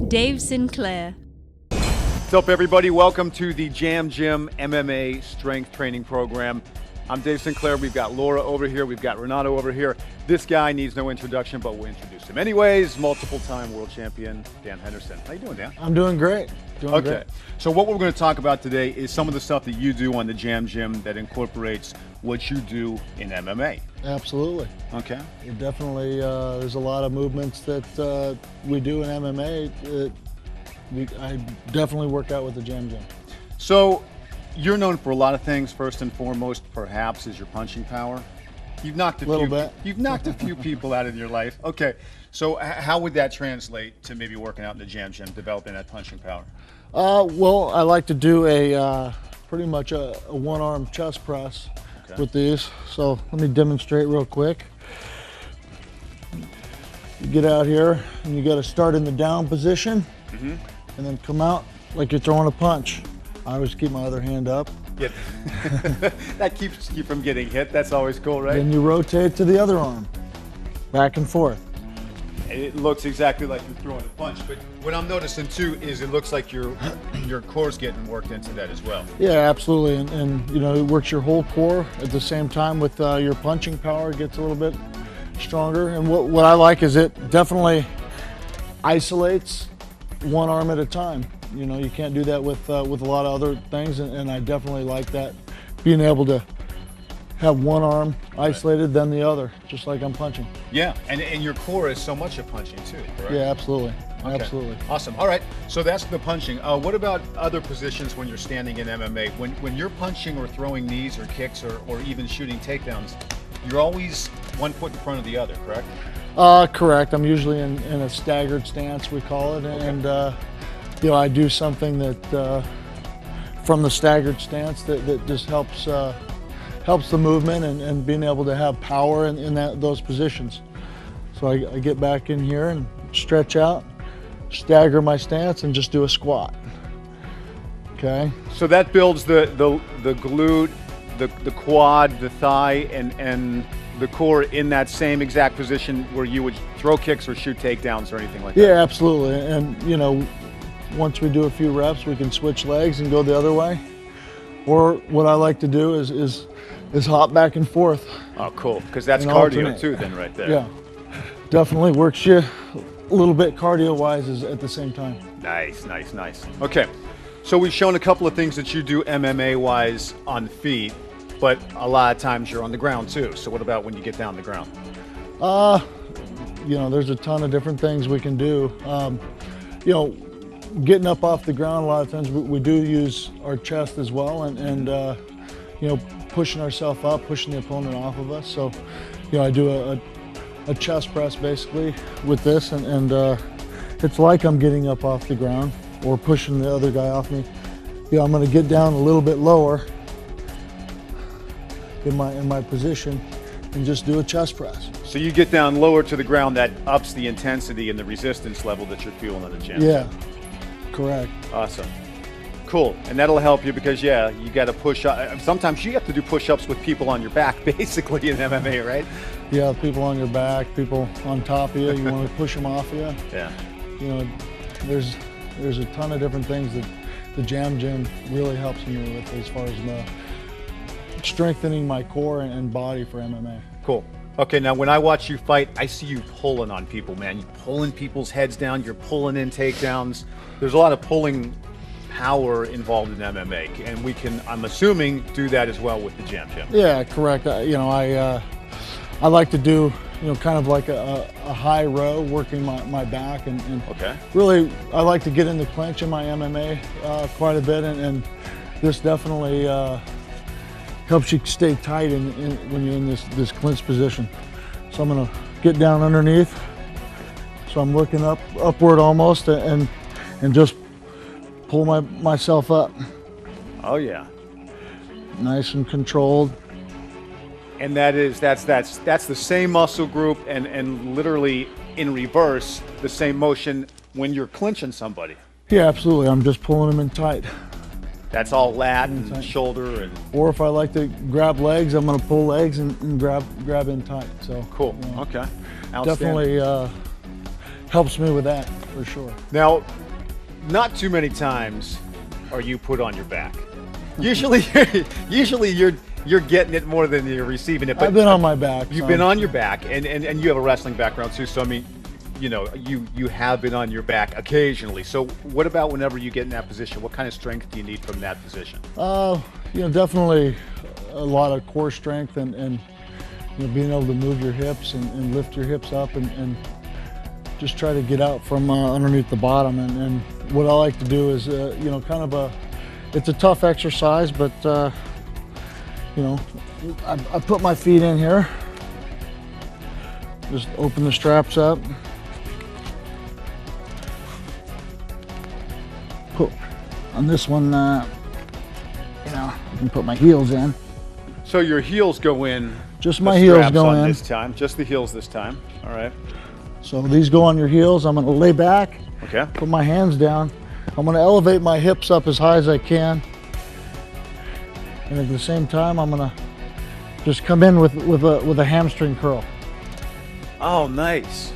Dave Sinclair. What's up, everybody? Welcome to the Jam Gym MMA Strength Training Program. I'm Dave Sinclair. We've got Laura over here. We've got Renato over here. This guy needs no introduction, but we'll introduce him anyways. Multiple-time world champion, Dan Henderson. How you doing, Dan? I'm doing great. Great. So what we're going to talk about today is some of the stuff that you do on the Jam Gym that incorporates what you do in MMA. Absolutely. Okay. Definitely, there's a lot of movements that we do in MMA. I definitely work out with the Jam Gym. So you're known for a lot of things. First and foremost, perhaps, is your punching power. You've knocked a few people out in your life. Okay. So how would that translate to maybe working out in the Jam Gym, developing that punching power? Well, I like to do a pretty much a one-arm chest press with these. So let me demonstrate real quick. You get out here and you got to start in the down position, and then come out like you're throwing a punch. I always keep my other hand up. Yeah. That keeps you from getting hit. That's always cool, right? Then you rotate to the other arm, back and forth. It looks exactly like you're throwing a punch, but what I'm noticing too is it looks like your core's getting worked into that as well. Yeah, absolutely, and you know, it works your whole core at the same time with your punching power. It gets a little bit stronger, and what I like is it definitely isolates one arm at a time. You know, you can't do that with a lot of other things, and I definitely like that, being able to have one arm isolated, then the other, just like I'm punching. Yeah, and your core is so much of punching too, correct? Yeah, absolutely. Okay. Absolutely. Awesome. All right, so that's the punching. What about other positions when you're standing in MMA? When you're punching or throwing knees or kicks or even shooting takedowns, you're always one foot in front of the other, correct? Correct. I'm usually in a staggered stance, we call it, and you know, I do something that from the staggered stance that just helps the movement and being able to have power in those positions. So I get back in here and stretch out, stagger my stance, and just do a squat. Okay. So that builds the glute, the quad, the thigh, and the core in that same exact position where you would throw kicks or shoot takedowns or anything like that. Yeah, absolutely. And you know, once we do a few reps, we can switch legs and go the other way. Or what I like to do is hop back and forth. Oh, cool. Because that's and cardio alternate. too, then, right there. Yeah, definitely works you a little bit cardio-wise at the same time. Nice, nice, nice. Okay, so we've shown a couple of things that you do MMA-wise on feet, but a lot of times you're on the ground too. So what about when you get down the ground? You know, there's a ton of different things we can do. You know, getting up off the ground, a lot of times we do use our chest as well, and you know, pushing ourselves up, pushing the opponent off of us. So, you know, I do a chest press basically with this, and it's like I'm getting up off the ground or pushing the other guy off me. You know, I'm going to get down a little bit lower in my position and just do a chest press. So you get down lower to the ground, that ups the intensity and the resistance level that you're feeling on the gym. Yeah, correct. Awesome. Cool. And that'll help you because, yeah, you got to push up. Sometimes you have to do push-ups with people on your back, basically, in MMA, right? Yeah, people on your back, people on top of you. You want to push them off of you. Yeah. You know, there's a ton of different things that the Jam Gym really helps me with as far as strengthening my core and body for MMA. Cool. Okay, now when I watch you fight, I see you pulling on people, man. You're pulling people's heads down. You're pulling in takedowns. There's a lot of pulling power involved in MMA, and we can, I'm assuming, do that as well with the Jam Gym. Yeah, correct. You know, I like to do, you know, kind of like a high row, working my back, and okay. Really, I like to get in the clinch in my MMA quite a bit, and this definitely helps you stay tight when you're in this clinch position. So I'm gonna get down underneath. So I'm looking upward almost, and just pull myself up. Oh yeah. Nice and controlled. And that's the same muscle group and literally in reverse, the same motion when you're clinching somebody. Yeah, absolutely. I'm just pulling them in tight. That's all lat and shoulder and. Or if I like to grab legs, I'm going to pull legs and grab in tight. So cool. You know, okay. definitely helps me with that. for sure. Now, not too many times are you put on your back. Usually you're getting it more than you're receiving it. But I've been on my back. You've been on your back, and you have a wrestling background too. So I mean, you know, you have been on your back occasionally. So what about whenever you get in that position? What kind of strength do you need from that position? You know, definitely a lot of core strength and you know, being able to move your hips and lift your hips up and just try to get out from underneath the bottom. And what I like to do is, you know, kind of it's a tough exercise, but you know, I put my feet in here, just open the straps up. Put on this one, you know, I can put my heels in. So your heels go in. Just my heels go in this time. Just the heels this time. All right. So these go on your heels. I'm going to lay back. Okay. Put my hands down. I'm going to elevate my hips up as high as I can. And at the same time, I'm going to just come in with a hamstring curl. Oh, nice.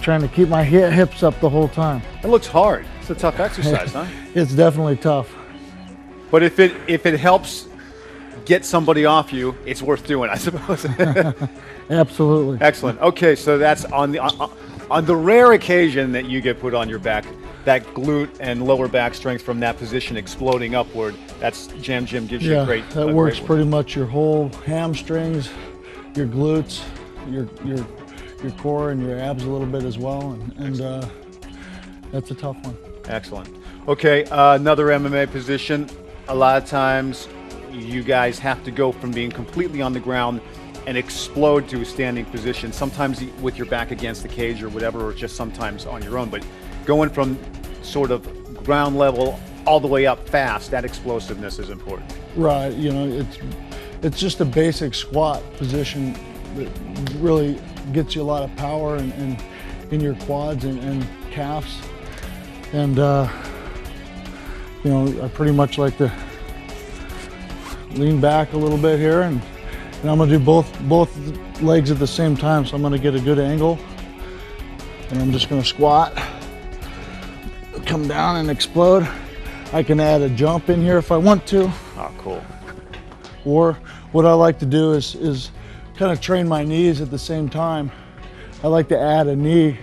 Trying to keep my hips up the whole time. It looks hard. It's a tough exercise, huh? It's definitely tough. But if it helps get somebody off you, it's worth doing, I suppose. Absolutely. Excellent. Okay, so that's on the rare occasion that you get put on your back, that glute and lower back strength from that position exploding upward. That's Jam Gym gives you a great. That works pretty much your whole hamstrings, your glutes, your core and your abs a little bit as well, and that's a tough one. Excellent. Okay, another MMA position. A lot of times you guys have to go from being completely on the ground and explode to a standing position, sometimes with your back against the cage or whatever, or just sometimes on your own. But going from sort of ground level all the way up fast, that explosiveness is important. Right, you know, it's just a basic squat position that really gets you a lot of power in your quads and calves. And you know, I pretty much like to lean back a little bit here, and I'm gonna do both legs at the same time. So I'm gonna get a good angle, and I'm just gonna squat, come down and explode. I can add a jump in here if I want to. Oh, cool. Or what I like to do is kind of train my knees at the same time. I like to add a knee.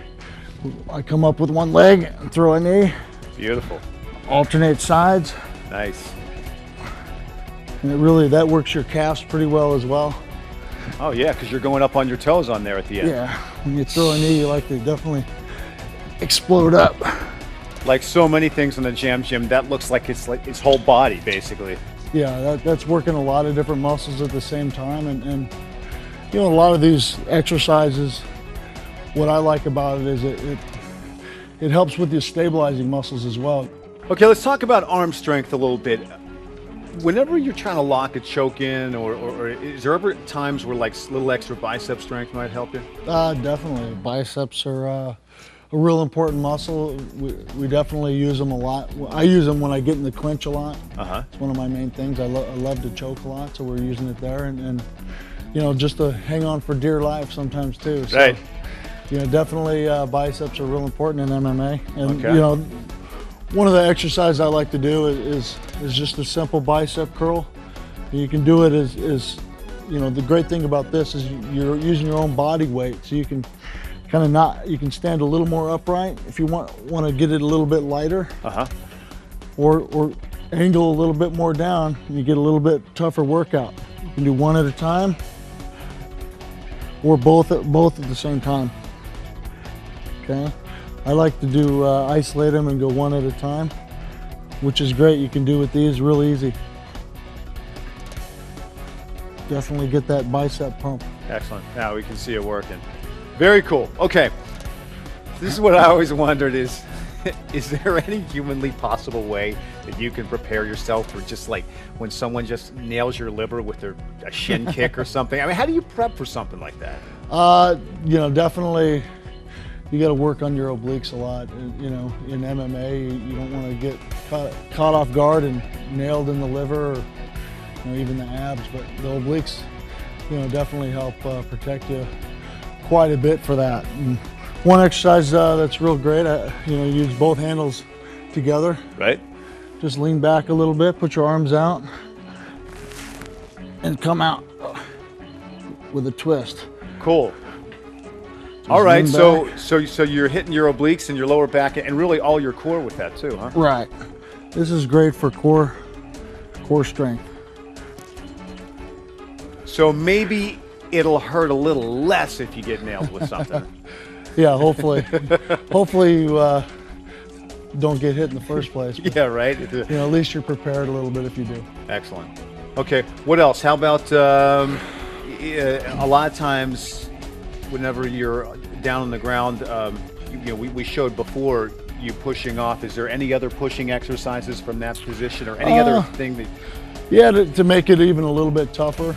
I come up with one leg and throw a knee. Beautiful. Alternate sides. Nice. And that works your calves pretty well as well. Oh yeah, because you're going up on your toes on there at the end. Yeah, when you throw a knee, you like to definitely explode up. Like so many things in the Jam Gym, that looks like it's whole body basically. Yeah, that's working a lot of different muscles at the same time, and you know, a lot of these exercises, what I like about it is it helps with your stabilizing muscles as well. Okay, let's talk about arm strength a little bit. Whenever you're trying to lock a choke in, or is there ever times where like little extra bicep strength might help you? Definitely. Biceps are a real important muscle. We definitely use them a lot. I use them when I get in the clinch a lot. It's one of my main things. I love to choke a lot, so we're using it there, and you know, just to hang on for dear life sometimes too. So, right. You know, definitely biceps are real important in MMA, and okay. You know, one of the exercises I like to do is just a simple bicep curl. You can do it as you know, the great thing about this is you're using your own body weight, so you can kind of you can stand a little more upright if you want to get it a little bit lighter. Or angle a little bit more down, and you get a little bit tougher workout. You can do one at a time, or both at the same time. Okay, I like to do isolate them and go one at a time, which is great. You can do with these real easy. Definitely get that bicep pump. Excellent. Now we can see it working. Very cool. Okay, this is what I always wondered is there any humanly possible way that you can prepare yourself for just like when someone just nails your liver with a shin kick or something? I mean, how do you prep for something like that? You know, definitely you got to work on your obliques a lot. You know, in MMA, you don't want to get caught off guard and nailed in the liver, or you know, even the abs. But the obliques, you know, definitely help protect you quite a bit for that. And One exercise that's real great, you use both handles together. Right. Just lean back a little bit, put your arms out, and come out with a twist. Cool. All right, so you're hitting your obliques and your lower back and really all your core with that too, huh? Right. This is great for core strength. So maybe it'll hurt a little less if you get nailed with something. Yeah, hopefully. Hopefully you don't get hit in the first place. Yeah, right. At least you're prepared a little bit if you do. Excellent. Okay, what else? How about a lot of times whenever you're down on the ground, we showed before you pushing off. Is there any other pushing exercises from that position or any other thing that? Yeah, to make it even a little bit tougher.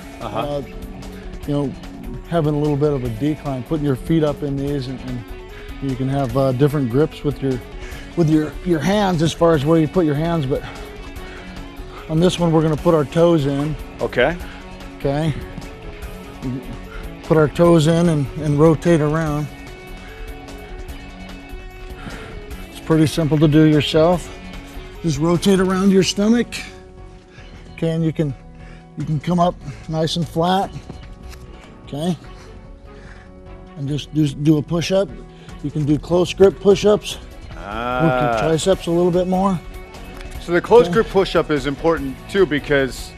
Having a little bit of a decline, putting your feet up in these, and you can have different grips with your hands as far as where you put your hands. But on this one, we're going to put our toes in. Okay. Okay. Put our toes in and rotate around. It's pretty simple to do yourself. Just rotate around your stomach. Okay, and you can come up nice and flat. Okay. And just do a push-up. You can do close grip push-ups. Work your triceps a little bit more. So the close grip push-up is important too, because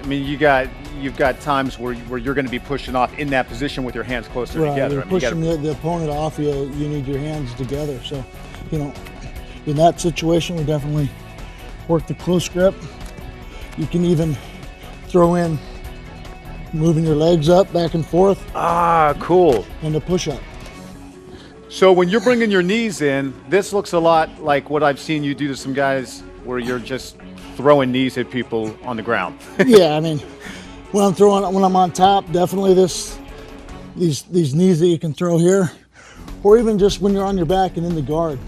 I mean you've got times where you're going to be pushing off in that position with your hands closer together. You're pushing the opponent off you. You need your hands together. So, in that situation, we definitely work the close grip. You can even throw in moving your legs up back and forth. Cool. And a push-up. So when you're bringing your knees in, this looks a lot like what I've seen you do to some guys where you're just throwing knees at people on the ground. Yeah, I mean, when I'm on top, definitely these knees that you can throw here, or even just when you're on your back and in the guard.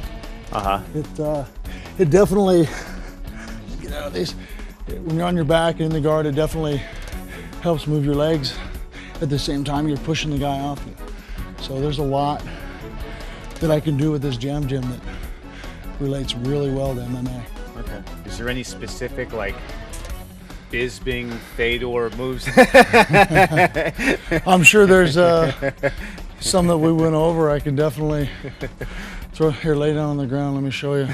It definitely, get out of these. When you're on your back and in the guard, it definitely helps move your legs. At the same time, you're pushing the guy off you. So there's a lot that I can do with this jam gym that relates really well to MMA. Okay. Is there any specific Bisbing Fedor moves? I'm sure there's some that we went over. I can definitely lay down on the ground. Let me show you.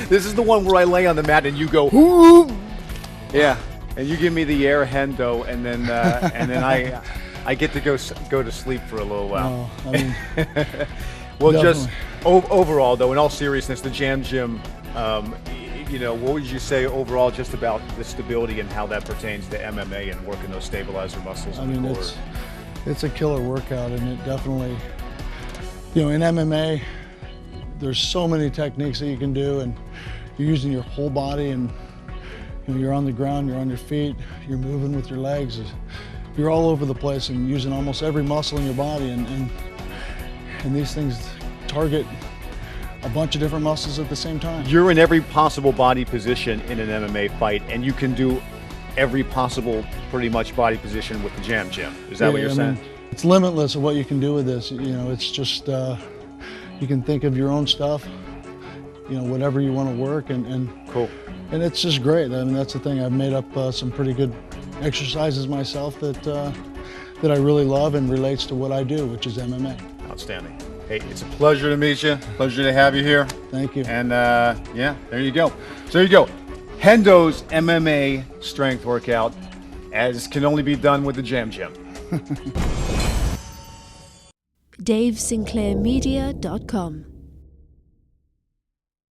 This is the one where I lay on the mat and you go, ooh. Yeah, and you give me the air hendo, and then I get to go to sleep for a little while. I mean, well, definitely. just overall though, in all seriousness, the jam gym. What would you say overall just about the stability and how that pertains to MMA and working those stabilizer muscles? I mean, it's a killer workout, and it definitely, in MMA, there's so many techniques that you can do, and you're using your whole body, and you're on the ground, you're on your feet, you're moving with your legs, you're all over the place and using almost every muscle in your body, and these things target a bunch of different muscles at the same time. You're in every possible body position in an MMA fight, and you can do every possible pretty much body position with the jam gym. Is that what you're saying? It's limitless of what you can do with this. It's just, you can think of your own stuff, whatever you want to work, and cool. And it's just great. I mean, that's the thing. I've made up some pretty good exercises myself that I really love and relates to what I do, which is MMA. Outstanding. Hey, it's a pleasure to meet you. Pleasure to have you here. Thank you. And there you go. So there you go. Hendo's MMA strength workout, as can only be done with the jam gym. DaveSinclairMedia.com